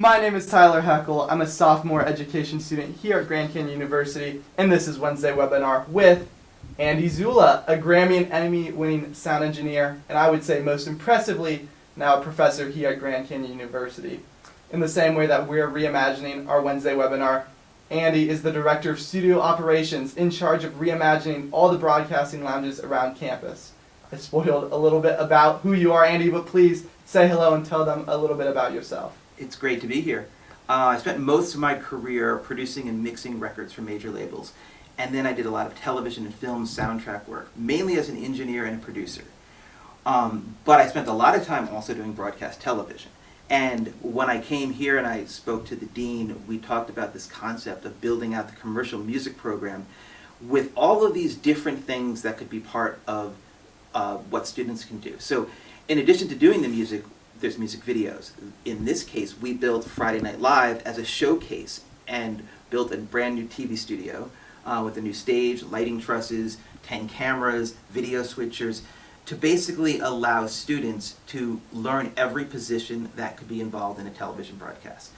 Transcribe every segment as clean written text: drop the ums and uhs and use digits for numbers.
My name is Tyler Heckel. I'm a sophomore education student here at Grand Canyon University, and this is Wednesday Webinar with Andy Zulla, a Grammy and Emmy-winning sound engineer, and I would say most impressively, now a professor here at Grand Canyon University. In the same way that we're reimagining our Wednesday Webinar, Andy is the Director of Studio Operations in charge of reimagining all the broadcasting lounges around campus. I spoiled a little bit about who you are, Andy, but please say hello and tell them a little bit about yourself. It's great to be here. I spent most of my career producing and mixing records for major labels, and then I did a lot of television and film soundtrack work, mainly as an engineer and a producer. But I spent a lot of time also doing broadcast television. And when I came here and I spoke to the dean, we talked about this concept of building out the commercial music program with all of these different things that could be part of what students can do. So in addition to doing the music, there's music videos. In this case, we built Friday Night Live as a showcase and built a brand new TV studio with a new stage, lighting trusses, 10 cameras, video switchers, to basically allow students to learn every position that could be involved in a television broadcast.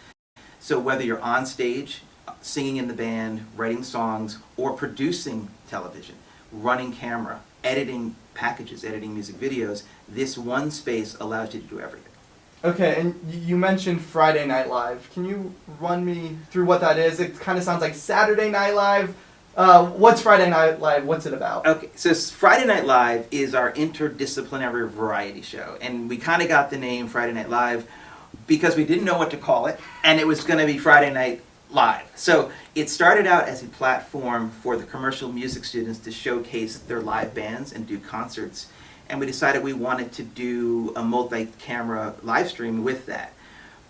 So whether you're on stage, singing in the band, writing songs, or producing television, running camera, editing packages, editing music videos, this one space allows you to do everything. Okay, and you mentioned Friday Night Live. Can you run me through what that is? It kind of sounds like Saturday Night Live. What's Friday Night Live? What's it about? Okay, so Friday Night Live is our interdisciplinary variety show, and we kind of got the name Friday Night Live because we didn't know what to call it, and it was going to be Friday Night Live. So it started out as a platform for the commercial music students to showcase their live bands and do concerts, and we decided we wanted to do a multi-camera live stream with that.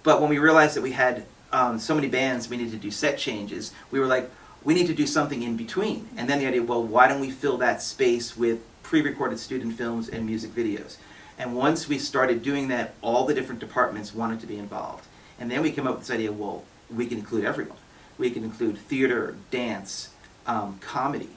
But when we realized that we had so many bands, we needed to do set changes, we were like, we need to do something in between. And then the idea, well, why don't we fill that space with pre-recorded student films and music videos? And once we started doing that, all the different departments wanted to be involved. And then we came up with this idea, well, we can include everyone. We can include theater, dance, comedy,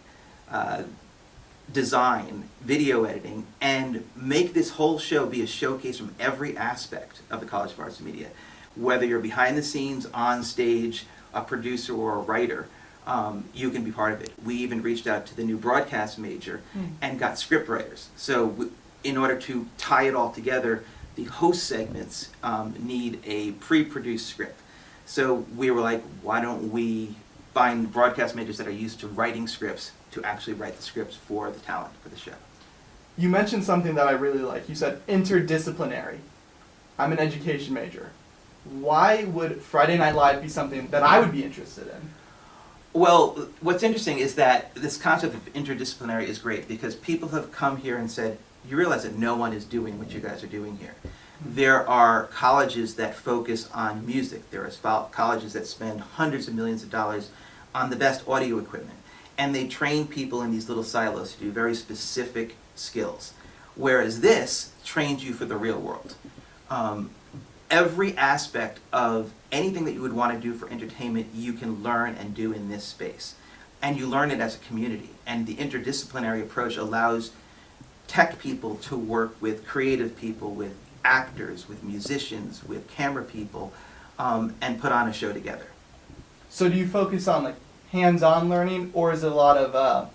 design, video editing, and make this whole show be a showcase from every aspect of the College of Arts and Media. Whether you're behind the scenes, on stage, a producer or a writer, you can be part of it. We even reached out to the new broadcast major and got script writers. So in order to tie it all together, the host segments need a pre-produced script. So we were like, why don't we find broadcast majors that are used to writing scripts to actually write the scripts for the talent for the show. You mentioned something that I really like. You said interdisciplinary. I'm an education major. Why would Friday Night Live be something that I would be interested in? Well, what's interesting is that this concept of interdisciplinary is great because people have come here and said, you realize that no one is doing what you guys are doing here. There are colleges that focus on music. There are colleges that spend hundreds of millions of dollars on the best audio equipment. And they train people in these little silos to do very specific skills. Whereas this trains you for the real world. Every aspect of anything that you would want to do for entertainment, you can learn and do in this space. And you learn it as a community. And the interdisciplinary approach allows tech people to work with creative people, with actors, with musicians, with camera people, and put on a show together. So do you focus on like hands-on learning, or is it a lot of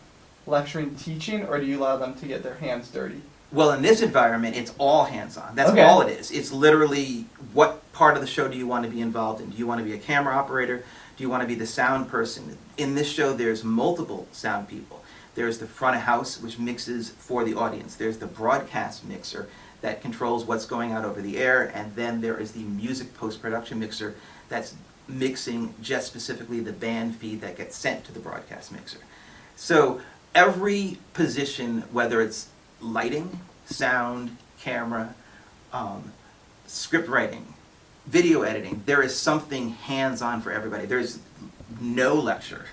lecturing, teaching, or do you allow them to get their hands dirty? Well, in this environment, it's all hands-on. That's Okay. all it is. It's literally, what part of the show do you want to be involved in? Do you want to be a camera operator? Do you want to be the sound person? In this show, there's multiple sound people. There's the front of house, which mixes for the audience. There's the broadcast mixer that controls what's going out over the air, and then there is the music post-production mixer that's mixing just specifically the band feed that gets sent to the broadcast mixer. So every position, whether it's lighting, sound, camera, script writing, video editing, there is something hands-on for everybody. There's no lecture.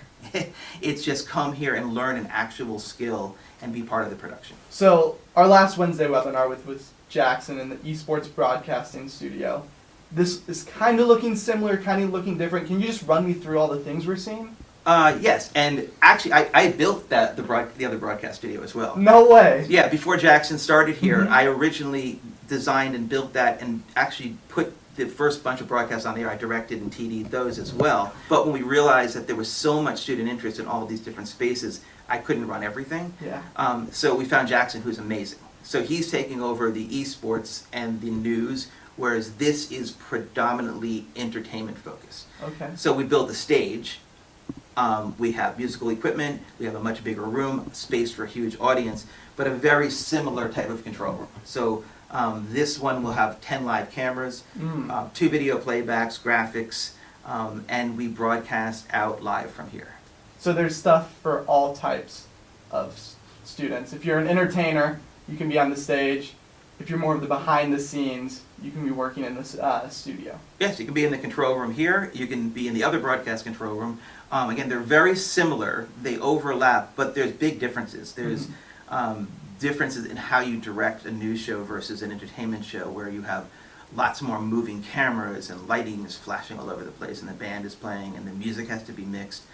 It's just come here and learn an actual skill and be part of the production. So our last Wednesday webinar was Jackson in the esports broadcasting studio. This is kind of looking similar, kind of looking different. Can you just run me through all the things we're seeing? Yes, and actually I built the other broadcast studio as well. No way. Yeah, before Jackson started here, I originally designed and built that and actually put the first bunch of broadcasts on the air, I directed and TD'd those as well. But when we realized that there was so much student interest in all of these different spaces, I couldn't run everything. Yeah. So we found Jackson, who's amazing. So he's taking over the esports and the news, whereas this is predominantly entertainment focused. Okay. So we built the stage. We have musical equipment. We have a much bigger room, space for a huge audience, but a very similar type of control room. So this one will have 10 live cameras, 2 video playbacks, graphics, and we broadcast out live from here. So there's stuff for all types of students. If you're an entertainer, you can be on the stage. If you're more of the behind the scenes, you can be working in the studio. Yes, you can be in the control room here. You can be in the other broadcast control room. Again, they're very similar. They overlap, but there's big differences. There's differences in how you direct a news show versus an entertainment show, where you have lots more moving cameras and lighting is flashing all over the place, and the band is playing, and the music has to be mixed.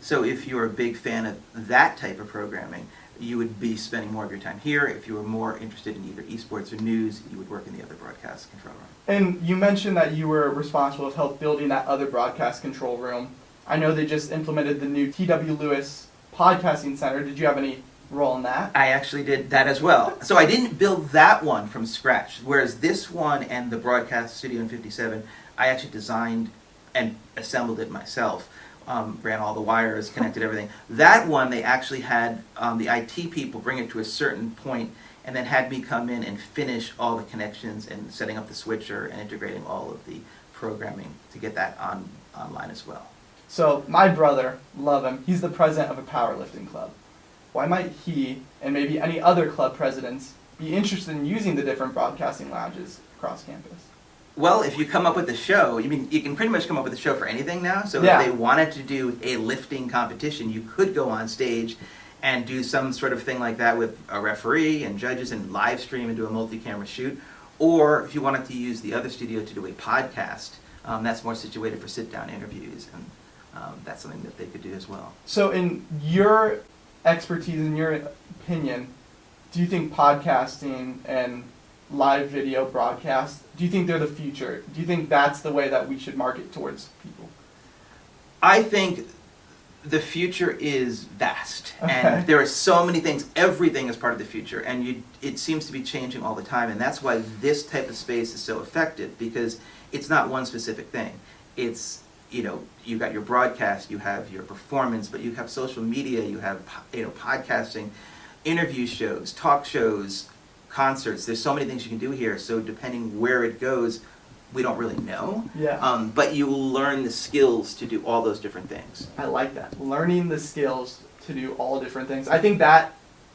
So if you're a big fan of that type of programming, you would be spending more of your time here. If you were more interested in either esports or news, you would work in the other broadcast control room. And you mentioned that you were responsible with help building that other broadcast control room. I know they just implemented the new T.W. Lewis Podcasting Center. Did you have any role in that? I actually did that as well. So I didn't build that one from scratch, whereas this one and the broadcast studio in 57, I actually designed and assembled it myself. Ran all the wires, connected everything. That one, they actually had the IT people bring it to a certain point and then had me come in and finish all the connections and setting up the switcher and integrating all of the programming to get that online as well. So my brother, love him, he's the president of a powerlifting club. Why might he, and maybe any other club presidents, be interested in using the different broadcasting lounges across campus? Well, if you come up with a show, you can pretty much come up with a show for anything now. So Yeah. if they wanted to do a lifting competition, you could go on stage and do some sort of thing like that with a referee and judges and live stream and do a multi-camera shoot. Or if you wanted to use the other studio to do a podcast, that's more situated for sit-down interviews, and that's something that they could do as well. So in your expertise, in your opinion, do you think podcasting and live video broadcast, do you think they're the future? Do you think that's the way that we should market towards people? I think the future is vast, Okay. and there are so many things. Everything is part of the future, and it seems to be changing all the time, and that's why this type of space is so effective, because it's not one specific thing. It's, you got your broadcast, you have your performance, but you have social media, you have podcasting, interview shows, talk shows, concerts. There's so many things you can do here, so depending where it goes, we don't really know. Yeah. But you will learn the skills to do all those different things. I like that. Learning the skills to do all different things. I think that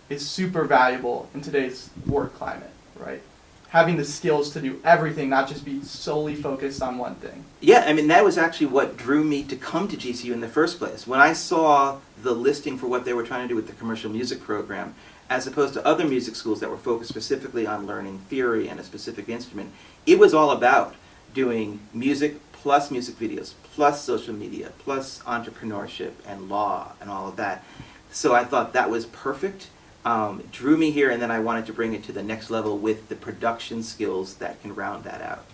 is super valuable in today's work climate, right? Having the skills to do everything, not just be solely focused on one thing. Yeah, that was actually what drew me to come to GCU in the first place. When I saw the listing for what they were trying to do with the commercial music program, as opposed to other music schools that were focused specifically on learning theory and a specific instrument, it was all about doing music plus music videos, plus social media, plus entrepreneurship and law and all of that. So I thought that was perfect. It drew me here, and then I wanted to bring it to the next level with the production skills that can round that out.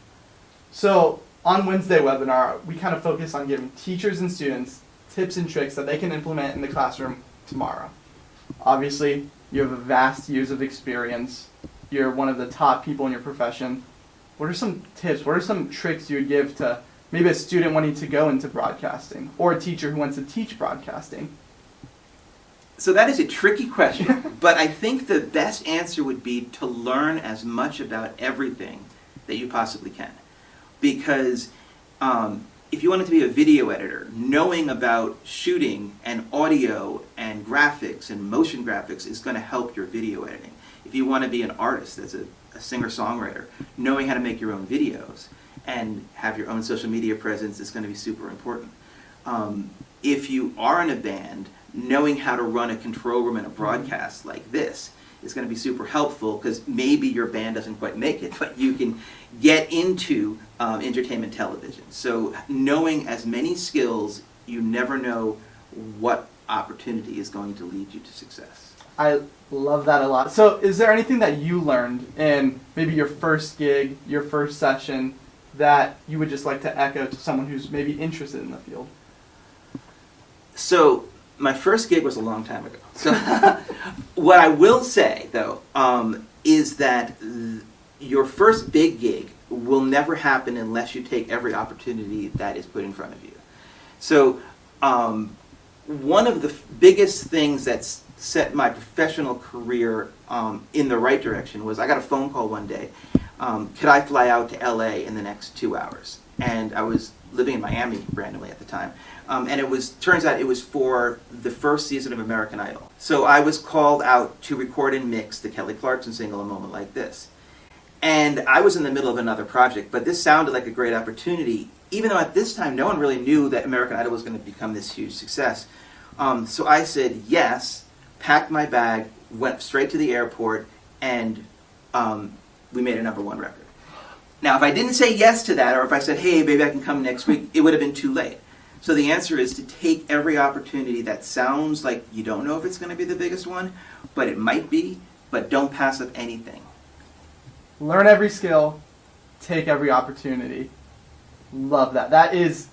So on Wednesday webinar, we kind of focus on giving teachers and students tips and tricks that they can implement in the classroom tomorrow. Obviously, you have a vast years of experience. You're one of the top people in your profession. What are some tips? What are some tricks you would give to maybe a student wanting to go into broadcasting, or a teacher who wants to teach broadcasting? So that is a tricky question, but I think the best answer would be to learn as much about everything that you possibly can. Because if you wanted to be a video editor, knowing about shooting and audio and graphics and motion graphics is going to help your video editing. If you want to be an artist, that's a singer-songwriter, knowing how to make your own videos and have your own social media presence is going to be super important. If you are in a band, knowing how to run a control room and a broadcast like this is going to be super helpful, because maybe your band doesn't quite make it, but you can get into entertainment television. So knowing as many skills, you never know what opportunity is going to lead you to success. I love that a lot. So is there anything that you learned in maybe your first gig, your first session, that you would just like to echo to someone who's maybe interested in the field? So my first gig was a long time ago. So what I will say, though, is that your first big gig will never happen unless you take every opportunity that is put in front of you. So one of the biggest things that's set my professional career in the right direction was I got a phone call one day. Could I fly out to LA in the next 2 hours? And I was living in Miami randomly at the time. And turns out it was for the first season of American Idol. So I was called out to record and mix the Kelly Clarkson single, A Moment Like This. And I was in the middle of another project, but this sounded like a great opportunity, even though at this time no one really knew that American Idol was going to become this huge success. So I said yes, packed my bag, went straight to the airport, and we made a #1 record. Now, if I didn't say yes to that, or if I said, hey, maybe I can come next week, it would have been too late. So the answer is to take every opportunity that sounds like you don't know if it's going to be the biggest one, but it might be, but don't pass up anything. Learn every skill, take every opportunity. Love that. That is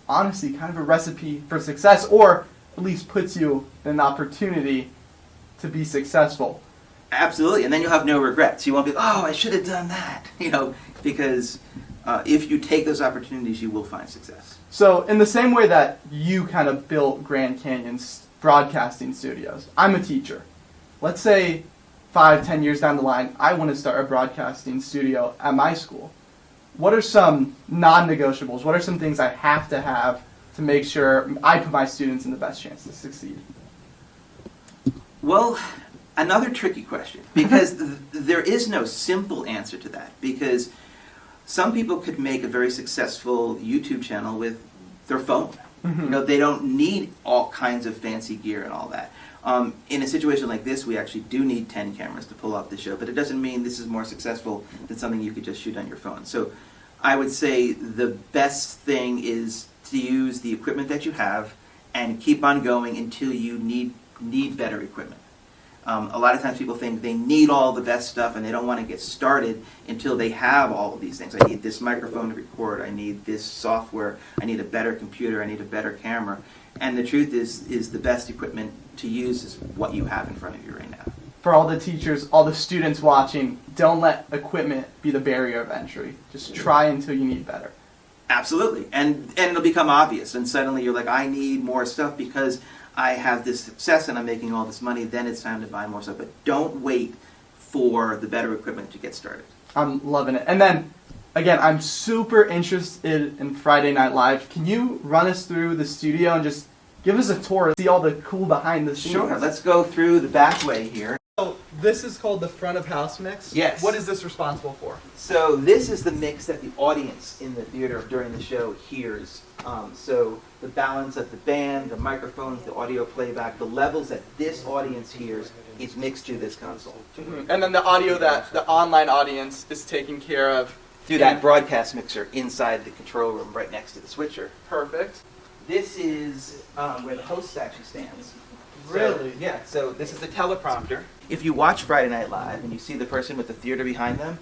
honestly kind of a recipe for success, or at least puts you in an opportunity to be successful. Absolutely, and then you'll have no regrets. You won't be, oh, I should have done that, because if you take those opportunities, you will find success. So in the same way that you kind of built Grand Canyon's broadcasting studios, I'm a teacher. Let's say 5-10 years down the line, I want to start a broadcasting studio at my school. What are some non-negotiables? What are some things I have to make sure I put my students in the best chance to succeed? Well, another tricky question, because there is no simple answer to that, because some people could make a very successful YouTube channel with their phone. Mm-hmm. They don't need all kinds of fancy gear and all that. In a situation like this, we actually do need 10 cameras to pull off the show, but it doesn't mean this is more successful than something you could just shoot on your phone. So I would say the best thing is to use the equipment that you have and keep on going until you need better equipment. A lot of times people think they need all the best stuff and they don't want to get started until they have all of these things. I need this microphone to record, I need this software, I need a better computer, I need a better camera. And the truth is the best equipment to use is what you have in front of you right now. For all the teachers, all the students watching, don't let equipment be the barrier of entry. Just try until you need better. Absolutely. And it'll become obvious, and suddenly you're like, I need more stuff because I have this success and I'm making all this money, then it's time to buy more stuff. But don't wait for the better equipment to get started. I'm loving it. And then, again, I'm super interested in Friday Night Live. Can you run us through the studio and just give us a tour, see all the cool behind the scenes? Sure. Let's go through the back way here. So this is called the front of house mix? Yes. What is this responsible for? So this is the mix that the audience in the theater during the show hears. So the balance of the band, the microphones, the audio playback, the levels that this audience hears is mixed to this console. Mm-hmm. And then the audio that the online audience is taking care of Through that broadcast mixer inside the control room right next to the switcher. Perfect. This is where the host actually stands. Really? So, yeah, so this is the teleprompter. If you watch Friday Night Live and you see the person with the theater behind them,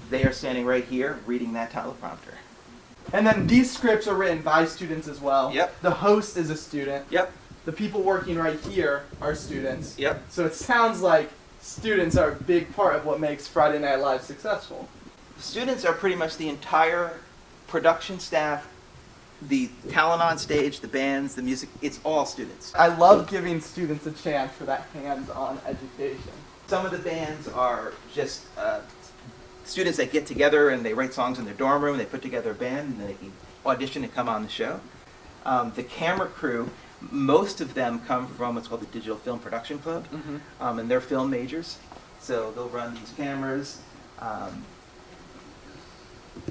they are standing right here reading that teleprompter. And then these scripts are written by students as well. Yep. The host is a student. Yep. The people working right here are students. Yep. So it sounds like students are a big part of what makes Friday Night Live successful. Students are pretty much the entire production staff, the talent on stage, the bands, the music, it's all students. I love giving students a chance for that hands-on education. Some of the bands are just students that get together and they write songs in their dorm room, they put together a band, and then they can audition and come on the show. The camera crew, most of them come from what's called the Digital Film Production Club, and they're film majors, so they'll run these cameras.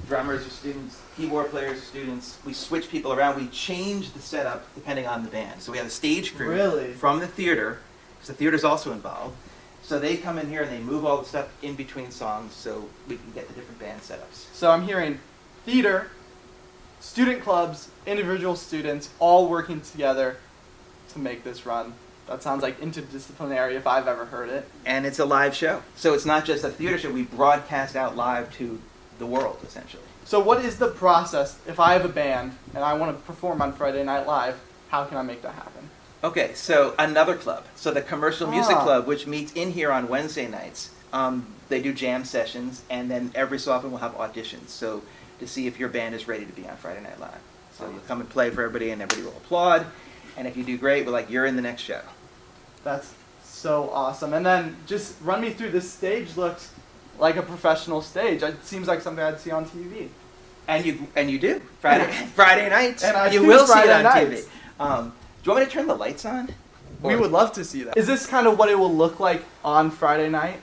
Drummers are students, keyboard players are students. We switch people around. We change the setup depending on the band. So we have a stage crew from the theater, because the theater's also involved. So they come in here and they move all the stuff in between songs so we can get the different band setups. So I'm hearing theater, student clubs, individual students, all working together to make this run. That sounds like interdisciplinary if I've ever heard it. And it's a live show. So it's not just a theater show. We broadcast out live to the world, essentially. So what is the process if I have a band and I want to perform on Friday Night Live? How can I make that happen? Okay, so another club. So the Commercial Music Club, which meets in here on Wednesday nights, they do jam sessions, and then every so often we'll have auditions. So to see if your band is ready to be on Friday Night Live. So you'll come and play for everybody, and everybody will applaud. And if you do great, we're like, you're in the next show. That's so awesome. And then just run me through, this stage looks like a professional stage. It seems like something I'd see on TV. And you do. Friday nights, And you will see Friday it on nights. TV. Do you want me to turn the lights on? We would love to see that. Is this kind of what it will look like on Friday night?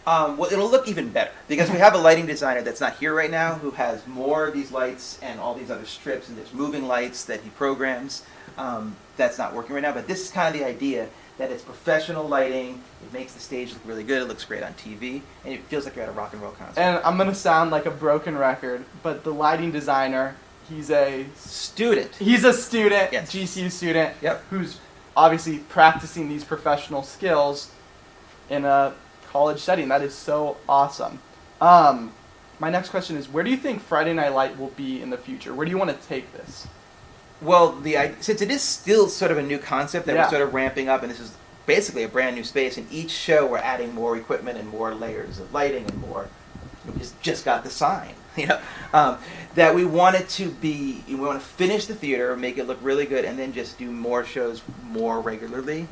Well, it'll look even better because we have a lighting designer that's not here right now who has more of these lights and all these other strips, and there's moving lights that he programs. That's not working right now, but this is kind of the idea, that it's professional lighting. It makes the stage look really good. It looks great on TV, and it feels like you're at a rock and roll concert. And I'm going to sound like a broken record, but the lighting designer, he's a student. He's a student, Yes. GCU student, Yep. who's obviously practicing these professional skills in a college setting. That is so awesome. My next question is, where do you think Friday Night Light will be in the future? Where do you want to take this? Well, since it is still sort of a new concept that Yeah. we're sort of ramping up, and this is basically a brand new space, and each show we're adding more equipment and more layers of lighting and more. We just got the sign, that we want it to be. We want to finish the theater, make it look really good, and then just do more shows more regularly,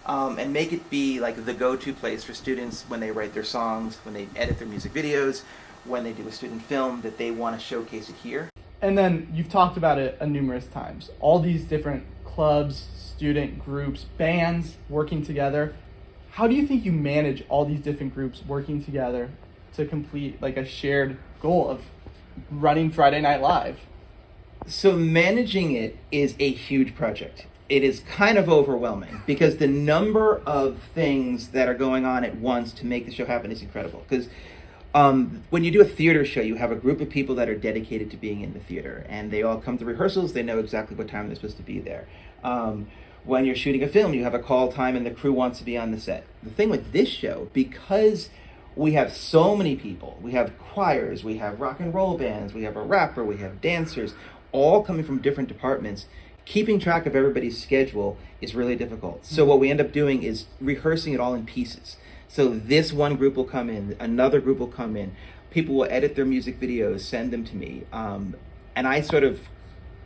and make it be like the go-to place for students when they write their songs, when they edit their music videos, when they do a student film, that they want to showcase it here. And then you've talked about it numerous times. All these different clubs, student groups, bands working together. How do you think you manage all these different groups working together to complete like a shared goal of running Friday Night Live? So managing it is a huge project. It is kind of overwhelming because the number of things that are going on at once to make the show happen is incredible. Because when you do a theater show, you have a group of people that are dedicated to being in the theater, and they all come to rehearsals. They know exactly what time they're supposed to be there. When you're shooting a film, you have a call time, and the crew wants to be on the set. The thing with this show, because we have so many people, we have choirs, we have rock and roll bands, we have a rapper, we have dancers, all coming from different departments. Keeping track of everybody's schedule is really difficult. So what we end up doing is rehearsing it all in pieces. So this one group will come in, another group will come in, people will edit their music videos, send them to me, and I sort of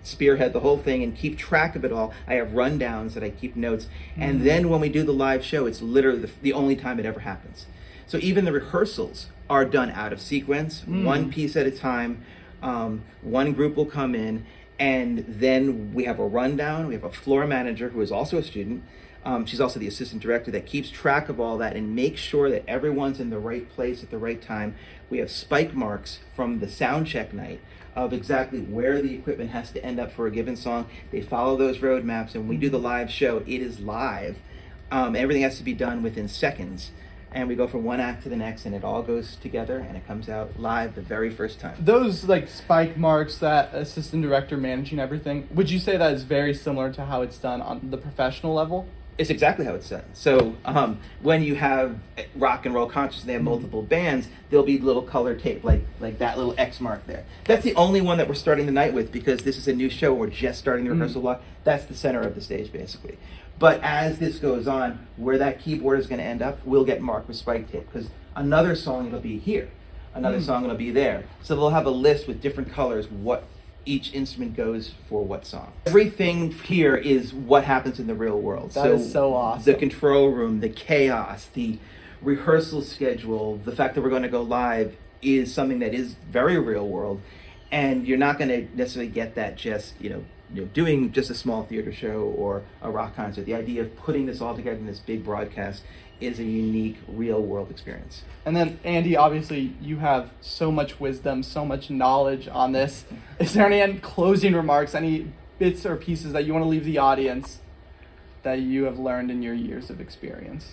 spearhead the whole thing and keep track of it all. I have rundowns that I keep notes, and then when we do the live show, it's literally the only time it ever happens. So even the rehearsals are done out of sequence, one piece at a time. One group will come in, and then we have a rundown. We have a floor manager who is also a student. She's also the assistant director that keeps track of all that and makes sure that everyone's in the right place at the right time. We have spike marks from the sound check night of exactly where the equipment has to end up for a given song. They follow those roadmaps, and when we do the live show, it is live. Everything has to be done within seconds. And we go from one act to the next, and it all goes together, and it comes out live the very first time. Those like spike marks, that assistant director managing everything, would you say that is very similar to how it's done on the professional level? It's exactly how it's done. So when you have rock and roll concerts and they have multiple bands, there'll be little color tape, like that little X mark there. That's the only one that we're starting the night with because this is a new show. We're just starting the rehearsal block. That's the center of the stage, basically. But as this goes on, where that keyboard is going to end up, will get marked with spike tape because another song it'll be here, another song it'll be there. So they'll have a list with different colors, what each instrument goes for what song. Everything here is what happens in the real world. That is so awesome. The control room, the chaos, the rehearsal schedule, the fact that we're going to go live is something that is very real world, and you're not going to necessarily get that just doing just a small theater show or a rock concert. The idea of putting this all together in this big broadcast is a unique real world experience. And then Andy, obviously you have so much wisdom, so much knowledge on this. Is there any closing remarks, any bits or pieces that you want to leave the audience that you have learned in your years of experience?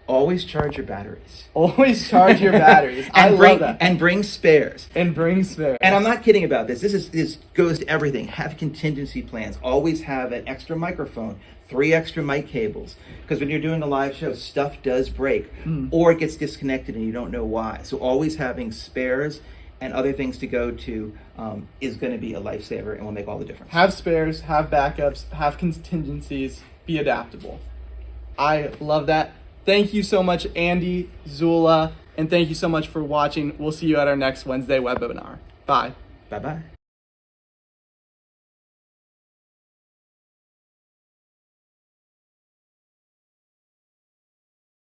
Always charge your batteries. Always charge your batteries. I love that. And bring spares. And bring spares. And I'm not kidding about this. This goes to everything. Have contingency plans. Always have an extra microphone, 3 extra mic cables. Because when you're doing a live show, stuff does break. Or it gets disconnected and you don't know why. So always having spares and other things to go to is going to be a lifesaver and will make all the difference. Have spares, have backups, have contingencies, be adaptable. I love that. Thank you so much, Andy Zulla, and thank you so much for watching. We'll see you at our next Wednesday webinar. Bye. Bye-bye.